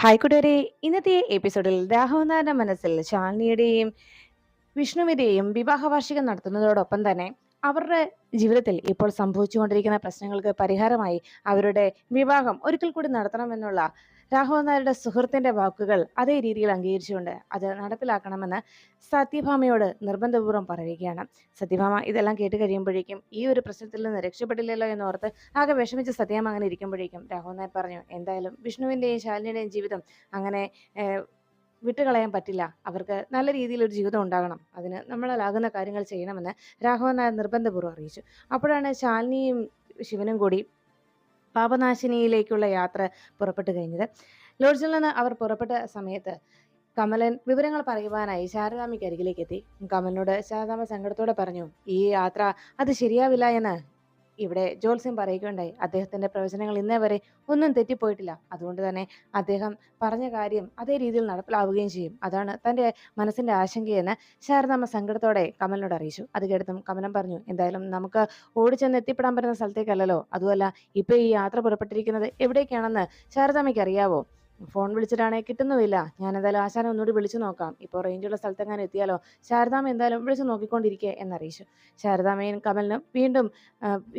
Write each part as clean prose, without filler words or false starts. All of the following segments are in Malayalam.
ഹായ് കൂട്ടുകാരെ, ഇന്നത്തെ എപ്പിസോഡിൽ രാഘവനാഥന്റെ മനസ്സിൽ ശാലിനിയുടെയും വിഷ്ണുവിന്റെയും വിവാഹ വാർഷികം നടത്തുന്നതോടൊപ്പം തന്നെ അവരുടെ ജീവിതത്തിൽ ഇപ്പോൾ സംഭവിച്ചുകൊണ്ടിരിക്കുന്ന പ്രശ്നങ്ങൾക്ക് പരിഹാരമായി അവരുടെ വിവാഹം ഒരിക്കൽ കൂടി നടത്തണമെന്നുള്ള രാഘവനാഥരുടെ സുഹൃത്തിന്റെ വാക്കുകൾ അതേ രീതിയിൽ അംഗീകരിച്ചുകൊണ്ട് അത് നടപ്പിലാക്കണമെന്ന് സത്യഭാമയോട് നിർബന്ധപൂർവ്വം പറയുകയാണ്. സത്യഭാമ ഇതെല്ലാം കേട്ട് കഴിയുമ്പോഴേക്കും ഈ ഒരു പ്രശ്നത്തിൽ നിന്ന് രക്ഷപ്പെടില്ലല്ലോ എന്നോർത്ത് ആകെ വിഷമിച്ച് സത്യഭാമ അങ്ങനെ ഇരിക്കുമ്പോഴേക്കും രാഘവനാഥ് പറഞ്ഞു, എന്തായാലും വിഷ്ണുവിന്റെയും ശാലിനിയുടെയും ജീവിതം അങ്ങനെ വിട്ടുകളയാൻ പറ്റില്ല. അവർക്ക് നല്ല രീതിയിലൊരു ജീവിതം ഉണ്ടാകണം. അതിന് നമ്മളാലാകുന്ന കാര്യങ്ങൾ ചെയ്യണമെന്ന് രാഘവൻ നായർ നിർബന്ധപൂർവ്വം അറിയിച്ചു. അപ്പോഴാണ് ശാലിനിയും ശിവനും കൂടി പാപനാശിനിയിലേക്കുള്ള യാത്ര പുറപ്പെട്ടു കഴിഞ്ഞത്. ലോഡ്ജിൽ നിന്ന് അവർ പുറപ്പെട്ട സമയത്ത് കമലൻ വിവരങ്ങൾ പറയുവാനായി ശാരദാമ്മയ്ക്ക് അരികിലേക്ക് എത്തി. കമലിനോട് ശാരദാമ്മ സങ്കടത്തോടെ പറഞ്ഞു, ഈ യാത്ര അത് ശരിയാവില്ല എന്ന് ഇവിടെ ജോത്സ്യം പറയുകയുണ്ടായി. അദ്ദേഹത്തിന്റെ പ്രവചനങ്ങൾ ഇന്നേ വരെ ഒന്നും തെറ്റിപ്പോയിട്ടില്ല. അതുകൊണ്ട് തന്നെ അദ്ദേഹം പറഞ്ഞ കാര്യം അതേ രീതിയിൽ നടപ്പിലാവുകയും ചെയ്യും. അതാണ് തന്റെ മനസ്സിന്റെ ആശങ്കയെന്ന് ശാരദാമ്മ സങ്കടത്തോടെ കമലിനോട് അറിയിച്ചു. അത് കേട്ടതും കമലൻ പറഞ്ഞു, എന്തായാലും നമുക്ക് ഓടിച്ചെന്ന് എത്തിപ്പെടാൻ പറ്റുന്ന സ്ഥലത്തേക്കല്ലല്ലോ. അതുമല്ല, ഇപ്പൊ ഈ യാത്ര പുറപ്പെട്ടിരിക്കുന്നത് എവിടേക്കാണെന്ന് ശാരദാമ്മയ്ക്ക് അറിയാവോ? ഫോൺ വിളിച്ചിട്ടാണെങ്കിൽ കിട്ടുന്നുമില്ല. ഞാൻ എന്തായാലും ആശാനെ ഒന്നുകൂടി വിളിച്ചു നോക്കാം. ഇപ്പോൾ റേഞ്ചുള്ള സ്ഥലത്തെങ്ങാനും എത്തിയാലോ. ശാരദാമ്മ എന്തായാലും വിളിച്ചു നോക്കിക്കൊണ്ടിരിക്കുക എന്നറിയിച്ചു. ശാരദാമ്മയും കമലിനും വീണ്ടും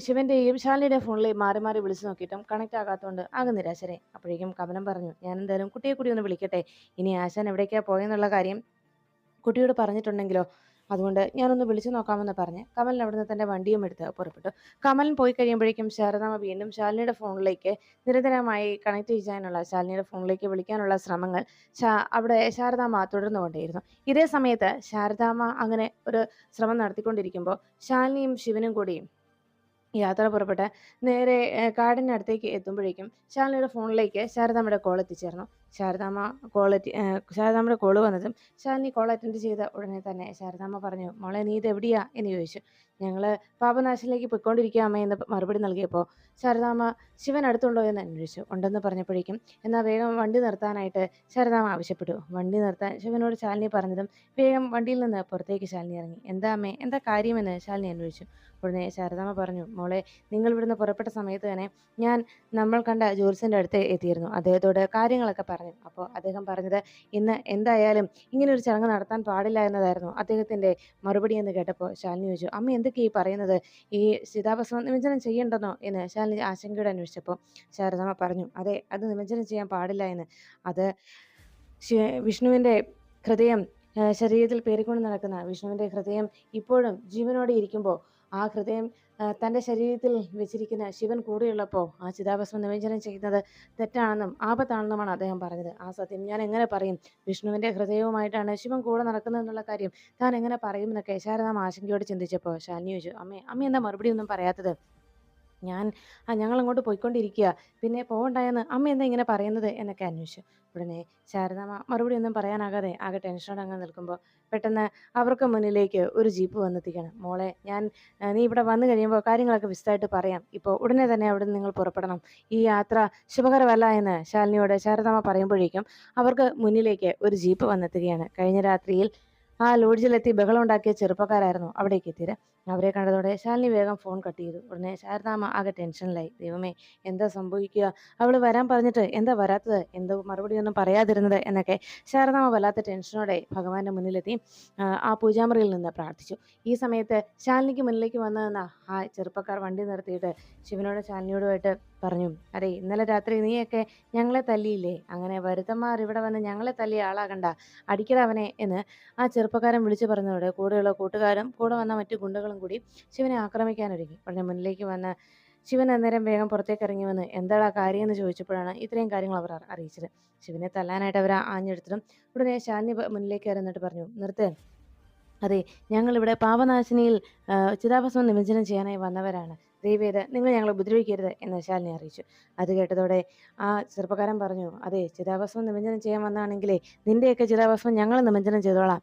ശിവന്റെയും ശാലിനിയുടെയും ഫോണിൽ മാറി മാറി വിളിച്ചു നോക്കിയിട്ടും കണക്ട് ആകാത്തതുകൊണ്ട് ആകെ നിരാശരായി. അപ്പോഴേക്കും കമലം പറഞ്ഞു, ഞാൻ എന്തായാലും കുട്ടിയെ കൂടി ഒന്ന് വിളിക്കട്ടെ. ഇനി ആശാൻ എവിടേക്കാ പോയെന്നുള്ള കാര്യം കുട്ടിയോട് പറഞ്ഞിട്ടുണ്ടെങ്കിലോ, അതുകൊണ്ട് ഞാനൊന്ന് വിളിച്ചു നോക്കാമെന്ന് പറഞ്ഞ് കമലൻ അവിടുന്ന് തന്റെ വണ്ടിയും എടുത്ത് പുറപ്പെട്ടു. കമലൻ പോയി കഴിയുമ്പോഴേക്കും ശാരദാമ്മ വീണ്ടും ശാലിനിയുടെ ഫോണിലേക്ക് നിരന്തരമായി കണക്ട് ചെയ്യാനുള്ള ശാലിനിയുടെ ഫോണിലേക്ക് വിളിക്കാനുള്ള ശ്രമങ്ങൾ അവിടെ ശാരദാമ്മ തുടർന്നുകൊണ്ടേയിരുന്നു. ഇതേ സമയത്ത് ശാരദാമ്മ അങ്ങനെ ഒരു ശ്രമം നടത്തിക്കൊണ്ടിരിക്കുമ്പോൾ ശാലിനിയും ശിവനും കൂടി യാത്ര പുറപ്പെട്ട് നേരെ കാടിനടുത്തേക്ക് എത്തുമ്പോഴേക്കും ശാലിനിയുടെ ഫോണിലേക്ക് ശാരദാമ്മയുടെ കോൾ എത്തിച്ചേർന്നു. ശാരദാമ്മയുടെ കോള് വന്നതും ശാലിനി കോൾ അറ്റൻഡ് ചെയ്ത ഉടനെ തന്നെ ശാരദാമ്മ പറഞ്ഞു, മോളെ നീ ഇത് എവിടെയാ എന്ന് ചോദിച്ചു. ഞങ്ങൾ പാപനാശിലേക്ക് പൊയ്ക്കൊണ്ടിരിക്കുക അമ്മ എന്ന് മറുപടി നൽകിയപ്പോൾ ശാരദാമ്മ ശിവൻ അടുത്തുണ്ടോ എന്ന് അന്വേഷിച്ചു. ഉണ്ടെന്ന് പറഞ്ഞപ്പോഴേക്കും എന്നാൽ വേഗം വണ്ടി നിർത്താനായിട്ട് ശാരദാമ്മ ആവശ്യപ്പെട്ടു. വണ്ടി നിർത്താൻ ശിവനോട് ശാലിനി പറഞ്ഞതും വേഗം വണ്ടിയിൽ നിന്ന് പുറത്തേക്ക് ശാലിനി ഇറങ്ങി. എന്താ അമ്മേ, എന്താ കാര്യമെന്ന് ശാലിനി അന്വേഷിച്ചു. ഉടനെ ശാരദാമ്മ പറഞ്ഞു, മോളെ നിങ്ങൾ ഇവിടുന്ന് പുറപ്പെട്ട സമയത്ത് തന്നെ ഞാൻ നമ്മൾ കണ്ട ജോത്സ്യൻ്റെ അടുത്ത് എത്തിയിരുന്നു. അദ്ദേഹത്തോട് കാര്യങ്ങളൊക്കെ പറഞ്ഞു. അപ്പോൾ അദ്ദേഹം പറഞ്ഞത് ഇന്ന് എന്തായാലും ഇങ്ങനെ ഒരു ചടങ്ങ് നടത്താൻ പാടില്ല എന്നതായിരുന്നു അദ്ദേഹത്തിൻ്റെ മറുപടി എന്ന് കേട്ടപ്പോൾ ശാലിനി ചോദിച്ചു, അമ്മ എന്തൊക്കെയാ ഈ പറയുന്നത്? ഈ ചിതാഭസ്മം നിമജ്ജനം ചെയ്യണ്ടെന്നോ എന്ന് ശാലിനി ആശങ്കയോടെ അന്വേഷിച്ചപ്പോൾ ശാരദാമ്മ പറഞ്ഞു, അതെ, അത് നിമജ്ജനം ചെയ്യാൻ പാടില്ല എന്ന്. അത് വിഷ്ണുവിൻ്റെ ഹൃദയം ശരീരത്തിൽ പേറിക്കൊണ്ട് നടക്കുന്ന വിഷ്ണുവിൻ്റെ ഹൃദയം ഇപ്പോഴും ജീവനോടെ ഇരിക്കുമ്പോൾ ആ ഹൃദയം തൻ്റെ ശരീരത്തിൽ വെച്ചിരിക്കുന്ന ശിവൻ കൂടെയുള്ളപ്പോൾ ആ ചിതാഭസ്മം നിമജ്ജനം ചെയ്യുന്നത് തെറ്റാണെന്നും ആപത്താണെന്നുമാണ് അദ്ദേഹം പറഞ്ഞത്. ആ സത്യം ഞാൻ എങ്ങനെ പറയും? വിഷ്ണുവിൻ്റെ ഹൃദയവുമായിട്ടാണ് ശിവൻ കൂടെ നടക്കുന്നതെന്നുള്ള കാര്യം താൻ എങ്ങനെ പറയുമെന്നൊക്കെ ശാരദാമ്മ ആശങ്കയോട് ചിന്തിച്ചപ്പോൾ ശാലിനി ചോദിച്ചു, അമ്മ എന്താ മറുപടി ഒന്നും പറയാത്തത്? ഞങ്ങളങ്ങോട്ട് പോയിക്കൊണ്ടിരിക്കുക. പിന്നെ പോകണ്ടായെന്ന് അമ്മ എന്താ ഇങ്ങനെ പറയുന്നത് എന്നൊക്കെ അന്വേഷിച്ചു. ഉടനെ ശാരദാമ്മ മറുപടി ഒന്നും പറയാനാകാതെ ആകെ ടെൻഷനോടെ അങ്ങ് നിൽക്കുമ്പോൾ പെട്ടെന്ന് അവർക്ക് മുന്നിലേക്ക് ഒരു ജീപ്പ് വന്നെത്തിക്കുകയാണ്. മോളെ, നീ ഇവിടെ വന്നു കഴിയുമ്പോൾ കാര്യങ്ങളൊക്കെ വിശദമായിട്ട് പറയാം. ഇപ്പോൾ ഉടനെ തന്നെ അവിടെ നിന്ന് നിങ്ങൾ പുറപ്പെടണം. ഈ യാത്ര ശുഭകരമല്ല എന്ന് ശാലിനിയോട് ശാരദാമ്മ പറയുമ്പോഴേക്കും അവർക്ക് മുന്നിലേക്ക് ഒരു ജീപ്പ് വന്നെത്തുകയാണ്. കഴിഞ്ഞ രാത്രിയിൽ ആ ലോഡ്ജിലെത്തി ബഹളം ഉണ്ടാക്കിയ ചെറുപ്പക്കാരായിരുന്നു അവിടേക്ക് എത്തിയത്. അവരെ കണ്ടതോടെ ശാലിനി വേഗം ഫോൺ കട്ട് ചെയ്തു. ഉടനെ ശാരദാമ്മ ആകെ ടെൻഷനിലായി. ദൈവമേ, എന്താ സംഭവിക്കുക? അവൾ വരാൻ പറഞ്ഞിട്ട് എന്താ വരാത്തത്? എന്തോ മറുപടിയൊന്നും പറയാതിരുന്നത് എന്നൊക്കെ ശാരദാമ്മ വല്ലാത്ത ടെൻഷനോടെ ഭഗവാന്റെ മുന്നിലെത്തി ആ പൂജാമുറിയിൽ നിന്ന് പ്രാർത്ഥിച്ചു. ഈ സമയത്ത് ശാലിനിക്ക് മുന്നിലേക്ക് വന്നു നിന്ന ആ ചെറുപ്പക്കാർ വണ്ടി നിർത്തിയിട്ട് ശിവനോടും ശാലിനിയോടുമായിട്ട് പറഞ്ഞു, അതെ, ഇന്നലെ രാത്രി നീയൊക്കെ ഞങ്ങളെ തല്ലിയില്ലേ? അങ്ങനെ വരുത്തന്മാർ ഇവിടെ വന്ന് ഞങ്ങളെ തല്ലിയ ആളാകണ്ട, അടിക്കടവനെ എന്ന് ആ ചെറുപ്പക്കാരൻ വിളിച്ചു പറഞ്ഞതോടെ കൂടെയുള്ള കൂട്ടുകാരും കൂടെ വന്ന മറ്റു ഗുണ്ടകളും കൂടി ശിവനെ ആക്രമിക്കാനൊരുങ്ങി. ഉടനെ മുന്നിലേക്ക് വന്ന് ശിവൻ അന്നേരം വേഗം പുറത്തേക്ക് ഇറങ്ങി വന്ന് എന്താടാ കാര്യം എന്ന് ചോദിച്ചപ്പോഴാണ് ഇത്രയും കാര്യങ്ങൾ അവർ അറിയിച്ചത്. ശിവനെ തല്ലാനായിട്ട് അവർ ആഞ്ഞെടുത്തിട്ടും ഉടനെ ശാലിനി മുന്നിലേക്ക് ഇറന്നിട്ട് പറഞ്ഞു, നിർത്ത്, അതെ, ഞങ്ങളിവിടെ പാപനാശിനിയിൽ ചിതാഭസ്മം നിമജ്ജനം ചെയ്യാനായി വന്നവരാണ്. ദയവേത് നിങ്ങൾ ഞങ്ങളെ ഉപദ്രവിക്കരുത് എന്ന് ശാലിനി അറിയിച്ചു. അത് കേട്ടതോടെ ആ ചെറുപ്പക്കാരൻ പറഞ്ഞു, അതെ, ചിതാഭസ്മം നിമജ്ജനം ചെയ്യാൻ വന്നാണെങ്കിലേ നിന്റെയൊക്കെ ചിതാഭസ്മം ഞങ്ങൾ നിമജ്ജനം ചെയ്തോളാം,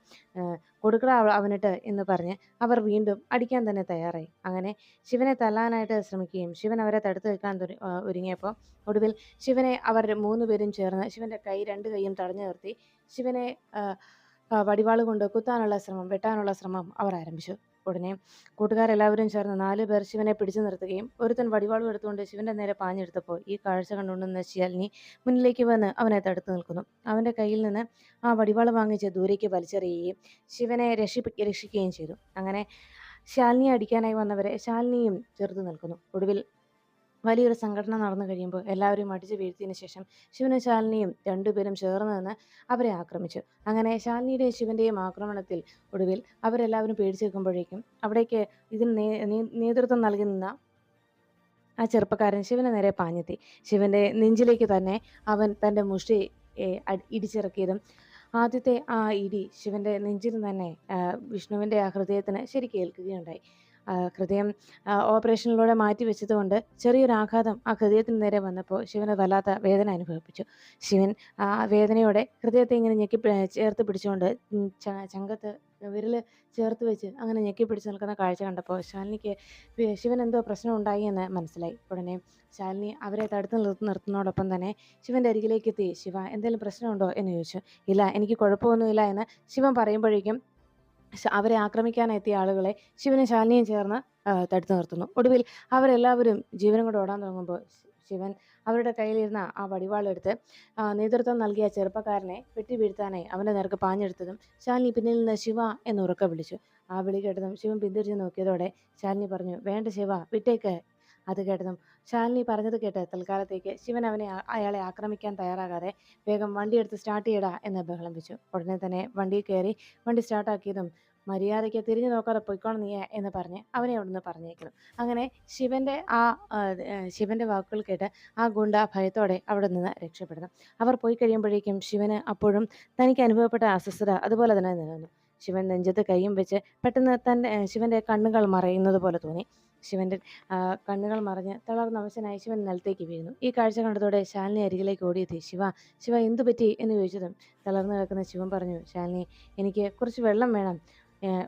കൊടുക്കട അവനിട്ട് എന്ന് പറഞ്ഞ് അവർ വീണ്ടും അടിക്കാൻ തന്നെ തയ്യാറായി. അങ്ങനെ ശിവനെ തല്ലാനായിട്ട് ശ്രമിക്കുകയും ശിവൻ അവരെ തടുത്തു നിൽക്കാൻ ഒരുങ്ങിയപ്പോൾ ഒടുവിൽ ശിവനെ അവർ 3 പേരും ചേർന്ന് ശിവന്റെ രണ്ട് കൈയും തടഞ്ഞു നിർത്തി ശിവനെ വടിവാൾ കൊണ്ട് കുത്താനുള്ള ശ്രമം, വെട്ടാനുള്ള ശ്രമം അവർ ആരംഭിച്ചു. ഉടനെ കൂട്ടുകാരെല്ലാവരും ചേർന്ന് 4 പേർ ശിവനെ പിടിച്ചു നിർത്തുകയും ഒരുത്തൻ വടിവാളും എടുത്തുകൊണ്ട് ശിവന്റെ നേരെ പാഞ്ഞെടുത്തപ്പോൾ ഈ കാഴ്ച കണ്ടുകൊണ്ടിരുന്ന ശാലിനി മുന്നിലേക്ക് വന്ന് അവനെ തടുത്തു നിൽക്കുന്നു. അവന്റെ കയ്യിൽ നിന്ന് ആ വടിവാള് വാങ്ങിച്ച് ദൂരേക്ക് വലിച്ചെറിയുകയും ശിവനെ രക്ഷിക്കുകയും ചെയ്തു. അങ്ങനെ ശാലിനിയെ അടിക്കാനായി വന്നവരെ ശാലിനിയും ചെറുത്തു നിൽക്കുന്നു. ഒടുവിൽ വലിയൊരു സംഘടന നടന്നു കഴിയുമ്പോൾ എല്ലാവരെയും അടിച്ചു വീഴ്ത്തിയതിനു ശേഷം ശിവനും ശാലിനിയും രണ്ടുപേരും ചേർന്ന് നിന്ന് അവരെ ആക്രമിച്ചു. അങ്ങനെ ശാലിനിയുടെയും ശിവന്റെയും ആക്രമണത്തിൽ ഒടുവിൽ അവരെല്ലാവരും പേടിച്ചു നിൽക്കുമ്പോഴേക്കും അവിടേക്ക് ഇതിന് നേതൃത്വം നൽകി നിന്ന ആ ചെറുപ്പക്കാരൻ ശിവന് നേരെ പാഞ്ഞെത്തി. ശിവന്റെ നെഞ്ചിലേക്ക് തന്നെ അവൻ തൻ്റെ മുഷ്ടി ഇടിച്ചിറക്കിയതും ആദ്യത്തെ ആ ഇടി ശിവന്റെ നെഞ്ചിന് തന്നെ വിഷ്ണുവിൻ്റെ ആ ഹൃദയത്തിന് ശരിക്കും ഏൽക്കുകയുണ്ടായി. ഹൃദയം ഓപ്പറേഷനിലൂടെ മാറ്റി വെച്ചതുകൊണ്ട് ചെറിയൊരു ആഘാതം ആ ഹൃദയത്തിന് നേരെ വന്നപ്പോൾ ശിവന് വല്ലാത്ത വേദന അനുഭവിപ്പിച്ചു. ശിവൻ ആ വേദനയോടെ ഹൃദയത്തെ ഇങ്ങനെ ചേർത്ത് പിടിച്ചുകൊണ്ട് ചങ്കത്ത് വിരല് ചേർത്ത് വെച്ച് അങ്ങനെ ഞെക്കി പിടിച്ച് നിൽക്കുന്ന കാഴ്ച കണ്ടപ്പോൾ ശാലിനിക്ക് ശിവൻ എന്തോ പ്രശ്നം ഉണ്ടായി എന്ന് മനസ്സിലായി. ഉടനെ ശാലിനി അവരെ തടുത്ത് നിർത്തുന്നതോടൊപ്പം തന്നെ ശിവന്റെ അരികിലേക്ക് എത്തി, ശിവ എന്തെങ്കിലും പ്രശ്നമുണ്ടോ എന്ന് ചോദിച്ചു. ഇല്ല, എനിക്ക് കുഴപ്പമൊന്നുമില്ല എന്ന് ശിവൻ പറയുമ്പോഴേക്കും അവരെ ആക്രമിക്കാനെത്തിയ ആളുകളെ ശിവനും ശാലിനിയും ചേർന്ന് തടുത്തു നിർത്തുന്നു. ഒടുവിൽ അവരെല്ലാവരും ജീവനും കൊണ്ട് ഓടാൻ തുടങ്ങുമ്പോൾ ശിവൻ അവരുടെ കയ്യിലിരുന്ന ആ വടിവാളെടുത്ത് നേതൃത്വം നൽകിയ ചെറുപ്പക്കാരനെ വെട്ടി വീഴ്ത്താനായി അവൻ്റെ നേർക്ക് പാഞ്ഞെടുത്തതും ശാലിനി പിന്നിൽ നിന്ന് ശിവ എന്ന് ഉറക്കെ വിളിച്ചു. ആ വിളി കേട്ടതും ശിവൻ പിന്തിരിഞ്ഞ് നോക്കിയതോടെ ശാലിനി പറഞ്ഞു, വേണ്ട ശിവ, വിട്ടേക്ക്. അത് കേട്ടതും ശാലിനി പറഞ്ഞത് കേട്ട് തൽക്കാലത്തേക്ക് ശിവൻ അയാളെ ആക്രമിക്കാൻ തയ്യാറാകാതെ വേഗം വണ്ടിയെടുത്ത് സ്റ്റാർട്ട് ചെയ്യടാ എന്ന് ബഹളം വെച്ചു. ഉടനെ തന്നെ വണ്ടിയിൽ കയറി വണ്ടി സ്റ്റാർട്ടാക്കിയതും മര്യാദയ്ക്ക് തിരിഞ്ഞു നോക്കാതെ പൊയ്ക്കോണം നീ എന്ന് പറഞ്ഞ് അവനെ അവിടുന്ന് പറഞ്ഞേക്കുന്നു. അങ്ങനെ ശിവന്റെ വാക്കുകൾ കേട്ട് ആ ഗുണ്ട ഭയത്തോടെ അവിടെ നിന്ന് രക്ഷപ്പെടുന്നു. അവർ പോയി കഴിയുമ്പോഴേക്കും ശിവന് അപ്പോഴും തനിക്ക് അനുഭവപ്പെട്ട അസ്വസ്ഥത അതുപോലെ തന്നെ നിലനിന്നു. ശിവൻ നെഞ്ചത്ത് കൈയും വെച്ച് പെട്ടെന്ന് ശിവന്റെ കണ്ണുകൾ മറയുന്നത് പോലെ തോന്നി. ശിവന്റെ കണ്ണുകൾ മറഞ്ഞ് തളർന്ന അവശനായി ശിവൻ നിലത്തേക്ക് വീഴുന്നു. ഈ കാഴ്ച കണ്ടതോടെ ശാലിനി അരികിലേക്ക് ഓടിയെത്തി. ശിവ എന്തു പറ്റി എന്ന് ചോദിച്ചതും തളർന്നു കിടക്കുന്ന ശിവൻ പറഞ്ഞു, ശാലിനി, എനിക്ക് കുറച്ച് വെള്ളം വേണം.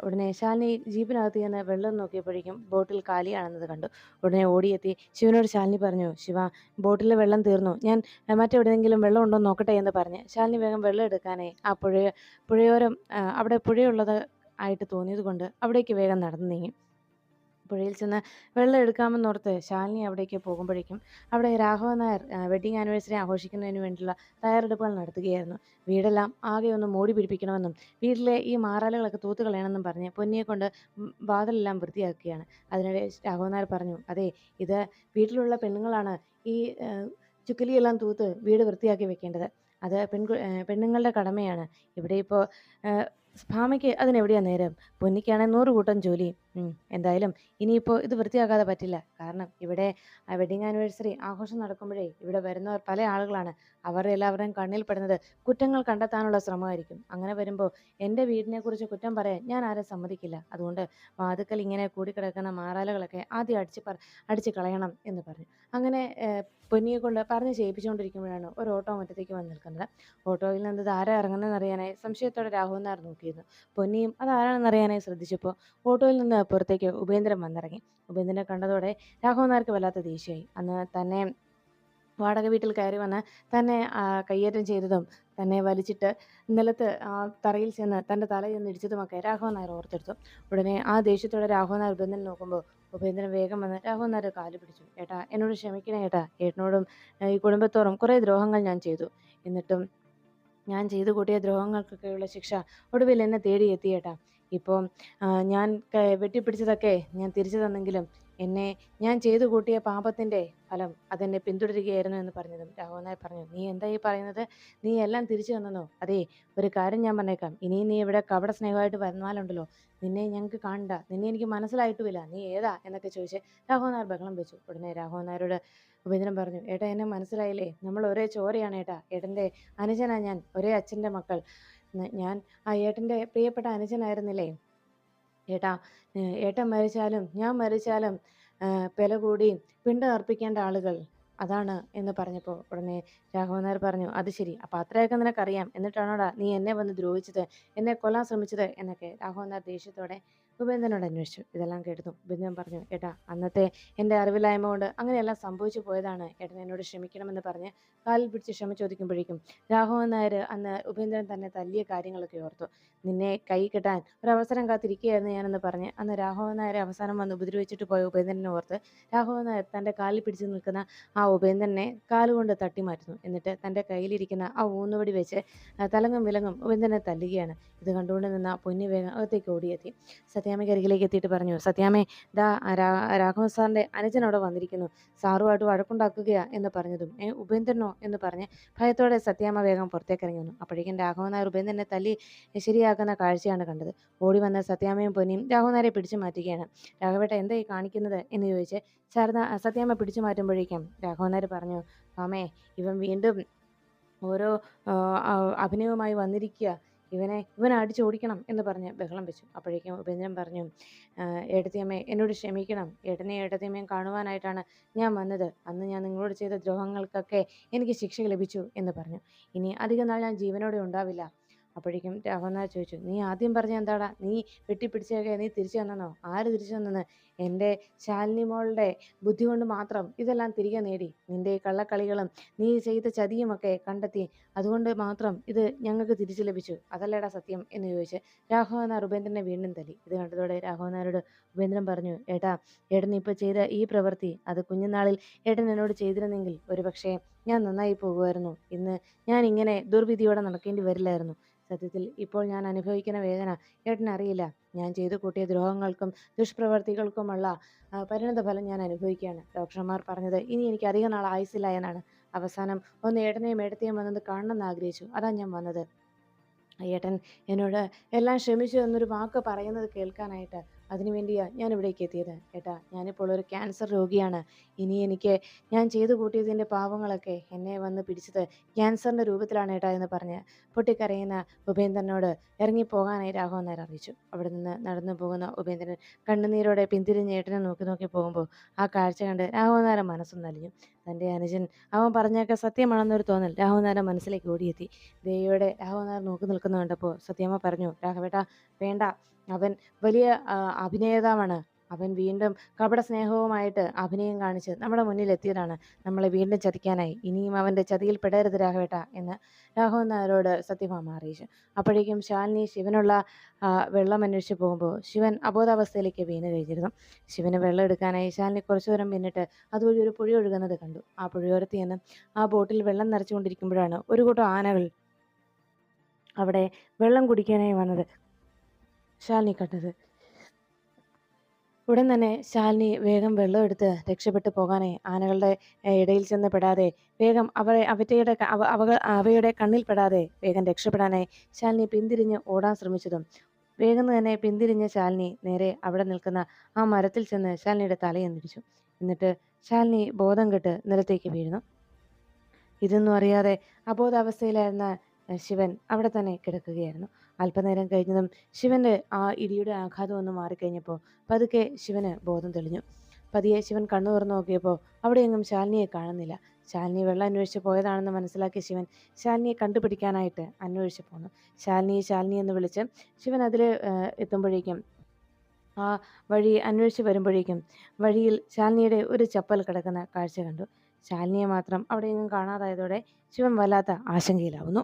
ഉടനെ ശാലിനി ജീപ്പിനകത്ത് ചെന്ന് വെള്ളം നോക്കിയപ്പോഴേക്കും ബോട്ടിൽ കാലിയാണെന്നത് കണ്ടു. ഉടനെ ഓടിയെത്തി ശിവനോട് ശാലിനി പറഞ്ഞു, ശിവ, ബോട്ടിലെ വെള്ളം തീർന്നു, ഞാൻ മറ്റെവിടെയെങ്കിലും വെള്ളം ഉണ്ടോ നോക്കട്ടെ എന്ന് പറഞ്ഞ് ശാലിനി വേഗം വെള്ളം എടുക്കാനായി ആ പുഴയോരം അവിടെ പുഴയുള്ളത് ആയിട്ട് തോന്നിയത് കൊണ്ട് അവിടേക്ക് വേഗം നടന്നു നീങ്ങി. പുഴയിൽ ചെന്ന് വെള്ളം എടുക്കാമെന്നോർത്ത് ശാലിനി അവിടേക്ക് പോകുമ്പോഴേക്കും അവിടെ രാഘവൻ നായർ വെഡ്ഡിങ് ആനിവേഴ്സറി ആഘോഷിക്കുന്നതിന് വേണ്ടിയുള്ള തയ്യാറെടുപ്പുകൾ നടത്തുകയായിരുന്നു. വീടെല്ലാം ആകെ ഒന്ന് മൂടി പിടിപ്പിക്കണമെന്നും വീട്ടിലെ ഈ മാറാലകളൊക്കെ തൂത്ത് കളയണമെന്നും പറഞ്ഞ് പൊന്നിയെ കൊണ്ട് വാതിലെല്ലാം വൃത്തിയാക്കുകയാണ്. അതിനിടെ രാഘവൻ നായർ പറഞ്ഞു, അതെ, ഇത് വീട്ടിലുള്ള പെണ്ണുങ്ങളാണ് ഈ ചുക്കലിയെല്ലാം തൂത്ത് വീട് വൃത്തിയാക്കി വെക്കേണ്ടത്. അത് പെണ്ണുങ്ങളുടെ കടമയാണ്. ഇവിടെ ഇപ്പോൾ ഭാമയ്ക്ക് അതിനെവിടെയാ നേരം? പൊന്നിക്കാണെങ്കിൽ 100 കൂട്ടം ജോലി. എന്തായാലും ഇനിയിപ്പോൾ ഇത് വൃത്തിയാക്കാതെ പറ്റില്ല. കാരണം ഇവിടെ വെഡ്ഡിങ് ആനിവേഴ്സറി ആഘോഷം നടക്കുമ്പോഴേ ഇവിടെ വരുന്നവർ പല ആളുകളാണ്. അവരുടെ എല്ലാവരുടെയും കണ്ണിൽ പെടുന്നത് കുറ്റങ്ങൾ കണ്ടെത്താനുള്ള ശ്രമമായിരിക്കും. അങ്ങനെ വരുമ്പോൾ എൻ്റെ വീടിനെക്കുറിച്ച് കുറ്റം പറയാൻ ഞാൻ ആരും സമ്മതിക്കില്ല. അതുകൊണ്ട് വാതുക്കൽ ഇങ്ങനെ കൂടിക്കിടക്കുന്ന മാറാലകളൊക്കെ ആദ്യം അടിച്ച് കളയണം എന്ന് പറഞ്ഞു. അങ്ങനെ പൊന്നിയെ കൊണ്ട് പറഞ്ഞ് ചെയ്യിപ്പിച്ചുകൊണ്ടിരിക്കുമ്പോഴാണ് ഒരു ഓട്ടോ മുറ്റത്തേക്ക് വന്ന് നിൽക്കുന്നത്. ഓട്ടോയിൽ നിന്ന് ഇത് ആരാ ഇറങ്ങുന്നതെന്ന് അറിയാനായി സംശയത്തോടെ രാഘവൻ നായർ നോക്കിയിരുന്നു. പൊന്നിയും അതാരാണെന്നറിയാനായി ശ്രദ്ധിച്ചപ്പോൾ ഓട്ടോയിൽ നിന്ന് പുറത്തേക്ക് ഉപേന്ദ്രൻ വന്നിറങ്ങി. ഉപേന്ദ്രനെ കണ്ടതോടെ രാഘവൻ നായർക്ക് വല്ലാത്ത ദേഷ്യമായി. അന്ന് തന്നെ വാടക വീട്ടിൽ കയറി വന്ന് തന്നെ കയ്യേറ്റം ചെയ്തതും തന്നെ വലിച്ചിട്ട് നിലത്ത് തറയിൽ ചെന്ന് തൻ്റെ തല ചെന്ന് ഇടിച്ചതുമൊക്കെ രാഘവൻ നായർ ഓർത്തെടുത്തു. ഉടനെ ആ ദേഷ്യത്തോടെ രാഘവൻ നായർ ഉപേന്ദ്രൻ നോക്കുമ്പോൾ ഉപേന്ദ്രൻ വേഗം വന്ന് രാഘവൻ നായർ കാല് പിടിച്ചു. ഏട്ടാ, എന്നോട് ക്ഷമിക്കണേ ഏട്ടാ. ഏട്ടനോടും ഈ കുടുംബത്തോറും കുറേ ദ്രോഹങ്ങൾ ഞാൻ ചെയ്തു. എന്നിട്ടും ഞാൻ ചെയ്തു കൂട്ടിയ ദ്രോഹങ്ങൾക്കൊക്കെയുള്ള ശിക്ഷ ഒടുവിൽ എന്നെ തേടി എത്തിയേട്ടാ. ഇപ്പോൾ ഞാൻ വെട്ടിപ്പിടിച്ചതൊക്കെ ഞാൻ തിരിച്ചു തന്നെങ്കിലും ഞാൻ ചെയ്തു കൂട്ടിയ പാപത്തിൻ്റെ ഫലം അതെന്നെ പിന്തുടരുകയായിരുന്നു എന്ന് പറഞ്ഞതും രാഘവൻ നായർ പറഞ്ഞു, നീ എന്താ ഈ പറയുന്നത്? നീ എല്ലാം തിരിച്ചു തന്നോ? അതേ, ഒരു കാര്യം ഞാൻ പറഞ്ഞേക്കാം. ഇനിയും നീ ഇവിടെ കപട സ്നേഹമായിട്ട് വന്നാലുണ്ടല്ലോ, നിന്നെ ഞങ്ങൾക്ക് കാണണ്ട. നിന്നെ എനിക്ക് മനസ്സിലായിട്ടുമില്ല. നീ ഏതാ എന്നൊക്കെ ചോദിച്ച് രാഘവൻ നായർ ബഹളം വെച്ചു. ഉടനെ രാഘവൻ നായരോട് ഉപേന്ദ്രൻ പറഞ്ഞു, ഏട്ടാ, എന്നെ മനസ്സിലായില്ലേ? നമ്മൾ ഒരേ ചോരയാണ് ഏട്ടാ. ഏട്ടൻ്റെ അനുജനാ ഞാൻ, ഒരേ അച്ഛൻ്റെ മക്കൾ. ഞാൻ ആ ഏട്ടൻ്റെ പ്രിയപ്പെട്ട അനുജനായിരുന്നില്ലേ ഏട്ടാ. ഏട്ടൻ മരിച്ചാലും ഞാൻ മരിച്ചാലും പെല കൂടി പിണ്ടം അർപ്പിക്കേണ്ട ആളുകൾ അതാണ് എന്ന് പറഞ്ഞപ്പോൾ ഉടനെ രാഘവൻ നായർ പറഞ്ഞു, അത് ശരി, അപ്പം അത്രയൊക്കെ നിനക്കറിയാം. എന്നിട്ടാണോടാ നീ എന്നെ വന്ന് ദ്രോഹിച്ചത്, എന്നെ കൊല്ലാൻ ശ്രമിച്ചത് എന്നൊക്കെ രാഘവൻ നായർ ദേഷ്യത്തോടെ ഉപേന്ദ്രനോട് അന്വേഷിച്ചു. ഇതെല്ലാം കേട്ടതും ഉപേന്ദ്രൻ പറഞ്ഞു, ഏട്ടാ അന്നത്തെ എൻ്റെ അറിവില്ലായ്മ കൊണ്ട് അങ്ങനെയെല്ലാം സംഭവിച്ചു പോയതാണ്. ഏട്ടൻ എന്നോട് ക്ഷമിക്കണമെന്ന് പറഞ്ഞ് കാലിൽ പിടിച്ച് ക്ഷമ ചോദിക്കുമ്പോഴേക്കും രാഘവൻ നായർ അന്ന് ഉപേന്ദ്രൻ തന്നെ തല്ലിയ കാര്യങ്ങളൊക്കെ ഓർത്തു. നിന്നെ കൈ കെട്ടാൻ ഒരവസരം കാത്തിരിക്കുകയായിരുന്നു ഞാനെന്ന് പറഞ്ഞ് അന്ന് രാഘവൻ നായരെ അവസാനം വന്ന് ഉപദ്രവിച്ചിട്ട് പോയ ഉപേന്ദ്രനെ ഓർത്ത് രാഘവൻ നായർ തൻ്റെ കാലിൽ പിടിച്ച് നിൽക്കുന്ന ആ ഉപേന്ദ്രനെ കാലുകൊണ്ട് തട്ടി മാറ്റുന്നു. എന്നിട്ട് തൻ്റെ കയ്യിലിരിക്കുന്ന ആ ഊന്നുവടി വെച്ച് തലങ്ങും വിലങ്ങും ഉപേന്ദ്രനെ തല്ലുകയാണ്. ഇത് കണ്ടുകൊണ്ട് നിന്ന പൊന്നി വേഗം അകത്തേക്ക് ഓടിയെത്തി. സത്യാമ്മയ്ക്ക് അരികിലേക്ക് എത്തിയിട്ട് പറഞ്ഞു, സത്യാമ്മേ, ദാ രാഘവൻ സാറിൻ്റെ അനുജൻ അവിടെ വന്നിരിക്കുന്നു, സാറുമായിട്ട് വഴക്കുണ്ടാക്കുകയാ എന്ന് പറഞ്ഞതും ഉപേന്ദ്രനോ എന്ന് പറഞ്ഞ് ഭയത്തോടെ സത്യാമ്മ വേഗം പുറത്തേക്ക് ഇറങ്ങി വന്നു. അപ്പോഴേക്കും രാഘവൻ നായർ ഉപേന്ദ്രനെ തല്ലി ശരിയാക്കുന്ന കാഴ്ചയാണ് കണ്ടത്. ഓടി വന്ന സത്യാമ്മയും പൊന്നിയും രാഘവൻ നായരെ പിടിച്ചു മാറ്റുകയാണ്. രാഘവേട്ട എന്തായി കാണിക്കുന്നത് എന്ന് ചോദിച്ച് സത്യാമ്മ പിടിച്ചു മാറ്റുമ്പോഴേക്കും രാഘവൻ നായർ പറഞ്ഞു, മാമേ, ഇവൻ വീണ്ടും ഓരോ അഭിനയവുമായി വന്നിരിക്കുക, ഇവനെ അടിച്ചോടിക്കണം എന്ന് പറഞ്ഞ് ബഹളം വെച്ചു. അപ്പോഴേക്കും ഉപേന്ദ്രൻ പറഞ്ഞു, ഏട്ടത്തിയമ്മേ, എന്നോട് ക്ഷമിക്കണം, ഏട്ടനെയും ഏട്ടത്തിയമ്മയും കാണുവാനായിട്ടാണ് ഞാൻ വന്നത്. അന്ന് ഞാൻ നിങ്ങളോട് ചെയ്ത ദ്രോഹങ്ങൾക്കൊക്കെ എനിക്ക് ശിക്ഷ ലഭിച്ചു എന്ന് പറഞ്ഞു. ഇനി അധികം നാൾ ഞാൻ ജീവനോടെ ഉണ്ടാവില്ല. അപ്പോഴേക്കും രാഘവൻ നായർ ചോദിച്ചു, നീ ആദ്യം പറഞ്ഞ എന്താടാ, നീ വെട്ടിപ്പിടിച്ചൊക്കെ നീ തിരിച്ചു തന്നെന്നോ? ആര് തിരിച്ചു തന്നെന്ന്? എൻ്റെ ശാലിനി മോളുടെ ബുദ്ധി കൊണ്ട് മാത്രം ഇതെല്ലാം തിരികെ നേടി. നിൻ്റെ കള്ളക്കളികളും നീ ചെയ്ത ചതിയുമൊക്കെ കണ്ടെത്തി, അതുകൊണ്ട് മാത്രം ഇത് ഞങ്ങൾക്ക് തിരിച്ചു ലഭിച്ചു, അതല്ലേടാ സത്യം എന്ന് ചോദിച്ച് രാഘവൻ നായർ ഉപേന്ദ്രനെ വീണ്ടും തല്ലി. ഇത് കണ്ടതോടെ രാഘവൻ നായരോട് ഉപേന്ദ്രൻ പറഞ്ഞു, ഏട്ടാ, ഏട്ടൻ ഇപ്പോൾ ചെയ്ത ഈ പ്രവൃത്തി അത് കുഞ്ഞുനാളിൽ ഏട്ടൻ എന്നോട് ചെയ്തിരുന്നെങ്കിൽ ഒരുപക്ഷെ ഞാൻ നന്നായി പോകുമായിരുന്നു. ഇന്ന് ഞാൻ ഇങ്ങനെ ദുർവിധിയോടെ നടക്കേണ്ടി വരില്ലായിരുന്നു. സത്യത്തിൽ ഇപ്പോൾ ഞാൻ അനുഭവിക്കുന്ന വേദന ഏട്ടനറിയില്ല. ഞാൻ ചെയ്തു കൂട്ടിയ ദ്രോഹങ്ങൾക്കും ദുഷ്പ്രവർത്തികൾക്കുമുള്ള പരിണത ഫലം ഞാൻ അനുഭവിക്കുകയാണ്. ഡോക്ടർമാർ പറഞ്ഞത് ഇനി എനിക്ക് അധികം നാൾ ആയുസില്ല എന്നാണ്. അവസാനം ഒന്ന് ഏട്ടനെയും ഏട്ടത്തെയും വന്നത് കാണണമെന്ന് ആഗ്രഹിച്ചു. അതാ ഞാൻ വന്നത്. ഏട്ടൻ എന്നോട് എല്ലാം ക്ഷമിച്ചു എന്നൊരു വാക്ക് പറയുന്നത് കേൾക്കാനായിട്ട്, അതിനു വേണ്ടിയാണ് ഞാൻ ഇവിടേക്ക് എത്തിയത്. ഏട്ടാ, ഞാനിപ്പോൾ ഒരു ക്യാൻസർ രോഗിയാണ്. ഇനി എനിക്ക് ഞാൻ ചെയ്തു കൂട്ടിയതിൻ്റെ പാവങ്ങളൊക്കെ എന്നെ വന്ന് പിടിച്ചത് ക്യാൻസറിൻ്റെ രൂപത്തിലാണ് ഏട്ടാ എന്ന് പറഞ്ഞ് പൊട്ടിക്കരയുന്ന ഉപേന്ദ്രനോട് ഇറങ്ങിപ്പോകാനായി രാഘവൻ നായർ അറിയിച്ചു. അവിടെ നിന്ന് നടന്നു പോകുന്ന ഉപേന്ദ്രൻ കണ്ണുനീരോടെ പിന്തിരിഞ്ഞ് ഏട്ടനെ നോക്കി പോകുമ്പോൾ ആ കാഴ്ച കണ്ട് രാഘവൻ നായർ മനസ്സും നലിഞ്ഞു. തൻ്റെ അനുജൻ അവൻ പറഞ്ഞൊക്കെ സത്യമാണെന്നൊരു തോന്നൽ രാഘവൻ നായരുടെ മനസ്സിലേക്ക് ഓടിയെത്തി. ദയോടെ രാഘവൻ നായർ നോക്കി നിൽക്കുന്നത് കണ്ടപ്പോൾ സത്യമ്മ പറഞ്ഞു, രാഘവേട്ട, വേണ്ട, അവൻ വലിയ അഭിനേതാവാണ്. അവൻ വീണ്ടും കപട സ്നേഹവുമായിട്ട് അഭിനയം കാണിച്ച് നമ്മുടെ മുന്നിൽ എത്തിയതാണ്, നമ്മളെ വീണ്ടും ചതിക്കാനായി. ഇനിയും അവൻ്റെ ചതിയിൽ പെടരുത് രാഘവേട്ട എന്ന് രാഘവൻ നായരോട് സത്യഭാമ അറിയിച്ചു. അപ്പോഴേക്കും ശാലിനി ശിവനുള്ള വെള്ളം അന്വേഷിച്ച് പോകുമ്പോൾ ശിവൻ അബോധാവസ്ഥയിലേക്ക് വീണ് കഴിഞ്ഞിരുന്നു. ശിവന് വെള്ളം എടുക്കാനായി ശാലിനി കുറച്ചു ദൂരം പിന്നിട്ട് അതുവഴി ഒരു പുഴ ഒഴുകുന്നത് കണ്ടു. ആ പുഴയോരത്ത് നിന്ന് ആ ബോട്ടിൽ വെള്ളം നിറച്ചുകൊണ്ടിരിക്കുമ്പോഴാണ് ഒരു കൂട്ടം ആനകൾ അവിടെ വെള്ളം കുടിക്കാനായി വന്നത് ശാലിനി കണ്ടത്. ഉടൻ തന്നെ ശാലിനി വേഗം വെള്ളം എടുത്ത് രക്ഷപ്പെട്ടു പോകാനായി ആനകളുടെ ഇടയിൽ ചെന്ന് പെടാതെ വേഗം അവയുടെ കണ്ണിൽ പെടാതെ വേഗം രക്ഷപ്പെടാനായി ശാലിനി പിന്തിരിഞ്ഞ് ഓടാൻ ശ്രമിച്ചതും വേഗം തന്നെ പിന്തിരിഞ്ഞ ശാലിനി നേരെ അവിടെ നിൽക്കുന്ന ആ മരത്തിൽ ചെന്ന് ശാലിനിയുടെ തലയെന്നിടിച്ചു. എന്നിട്ട് ശാലിനി ബോധം കെട്ട് നിലത്തേക്ക് വീഴുന്നു. ഇതൊന്നും അറിയാതെ അബോധാവസ്ഥയിലായിരുന്ന ശിവൻ അവിടെ തന്നെ കിടക്കുകയായിരുന്നു. അല്പനേരം കഴിഞ്ഞതും ശിവന്റെ ആ ഇടിയുടെ ആഘാതം ഒന്ന് മാറിക്കഴിഞ്ഞപ്പോൾ പതുക്കെ ശിവന് ബോധം തെളിഞ്ഞു. പതിയെ ശിവൻ കണ്ണു തുറന്നു നോക്കിയപ്പോൾ അവിടെയെങ്ങും ശാലിനിയെ കാണുന്നില്ല. ശാലിനി വെള്ളം അന്വേഷിച്ച് പോയതാണെന്ന് മനസ്സിലാക്കിയ ശിവൻ ശാലിനിയെ കണ്ടുപിടിക്കാനായിട്ട് അന്വേഷിച്ച് പോന്നു. ശാലിനി എന്ന് വിളിച്ച് ശിവൻ അതിൽ എത്തുമ്പോഴേക്കും ആ വഴി അന്വേഷിച്ച് വരുമ്പോഴേക്കും വഴിയിൽ ശാലിനിയുടെ ഒരു ചപ്പൽ കിടക്കുന്ന കാഴ്ച കണ്ടു. ശാലിനിയെ മാത്രം അവിടെയെങ്ങും കാണാതായതോടെ ശിവൻ വല്ലാത്ത ആശങ്കയിലാവുന്നു.